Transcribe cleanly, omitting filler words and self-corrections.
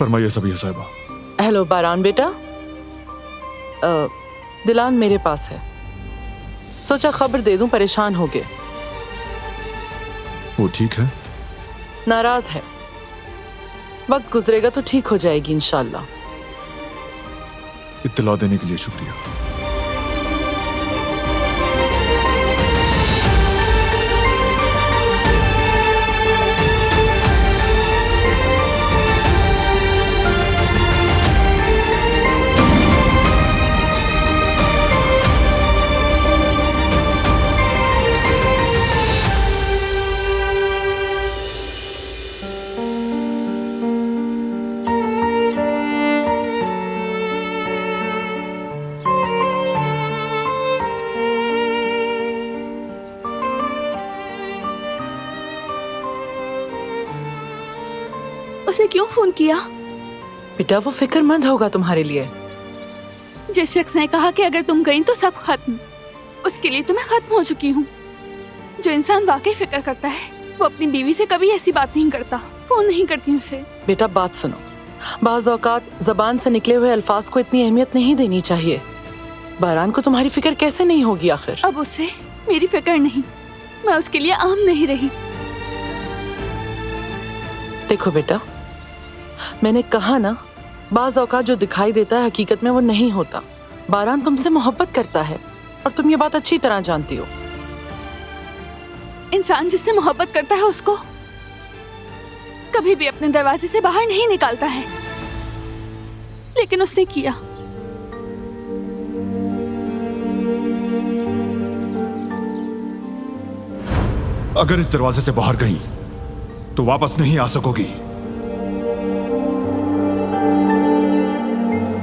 फरमाइए सबिया साहिबा। हेलो बारान बेटा, दिलान मेरे पास है, सोचा खबर दे दूं, परेशान हो गए। वो ठीक है? नाराज है, वक्त गुजरेगा तो ठीक हो जाएगी इंशाल्लाह। इत्तला देने के लिए शुक्रिया। उसे क्यों फोन किया? बेटा वो फिक्रमंद होगा तुम्हारे लिए। जिस शख्स ने कहा कि अगर तुम गई तो सब खत्म, उसके लिए तो मैं खत्म हो चुकी हूँ। जो इंसान वाकई फिक्र करता है वो अपनी बीवी से कभी ऐसी बात नहीं करता। फोन नहीं करती उसे। बेटा बात सुनो, बाज़ औकात जबान से निकले हुए अल्फाज को इतनी अहमियत नहीं देनी चाहिए। बारान को तुम्हारी फिक्र कैसे नहीं होगी आखिर? अब उससे मेरी फिक्र नहीं, मैं उसके लिए आम नहीं रही। देखो बेटा, मैंने कहा ना, बाज़ औकात जो दिखाई देता है हकीकत में वो नहीं होता। बारान तुमसे मोहब्बत करता है और तुम ये बात अच्छी तरह जानती हो। इंसान जिससे मोहब्बत करता है उसको कभी भी अपने दरवाजे से बाहर नहीं निकालता है, लेकिन उसने किया। अगर इस दरवाजे से बाहर गई तो वापस नहीं आ सकोगी।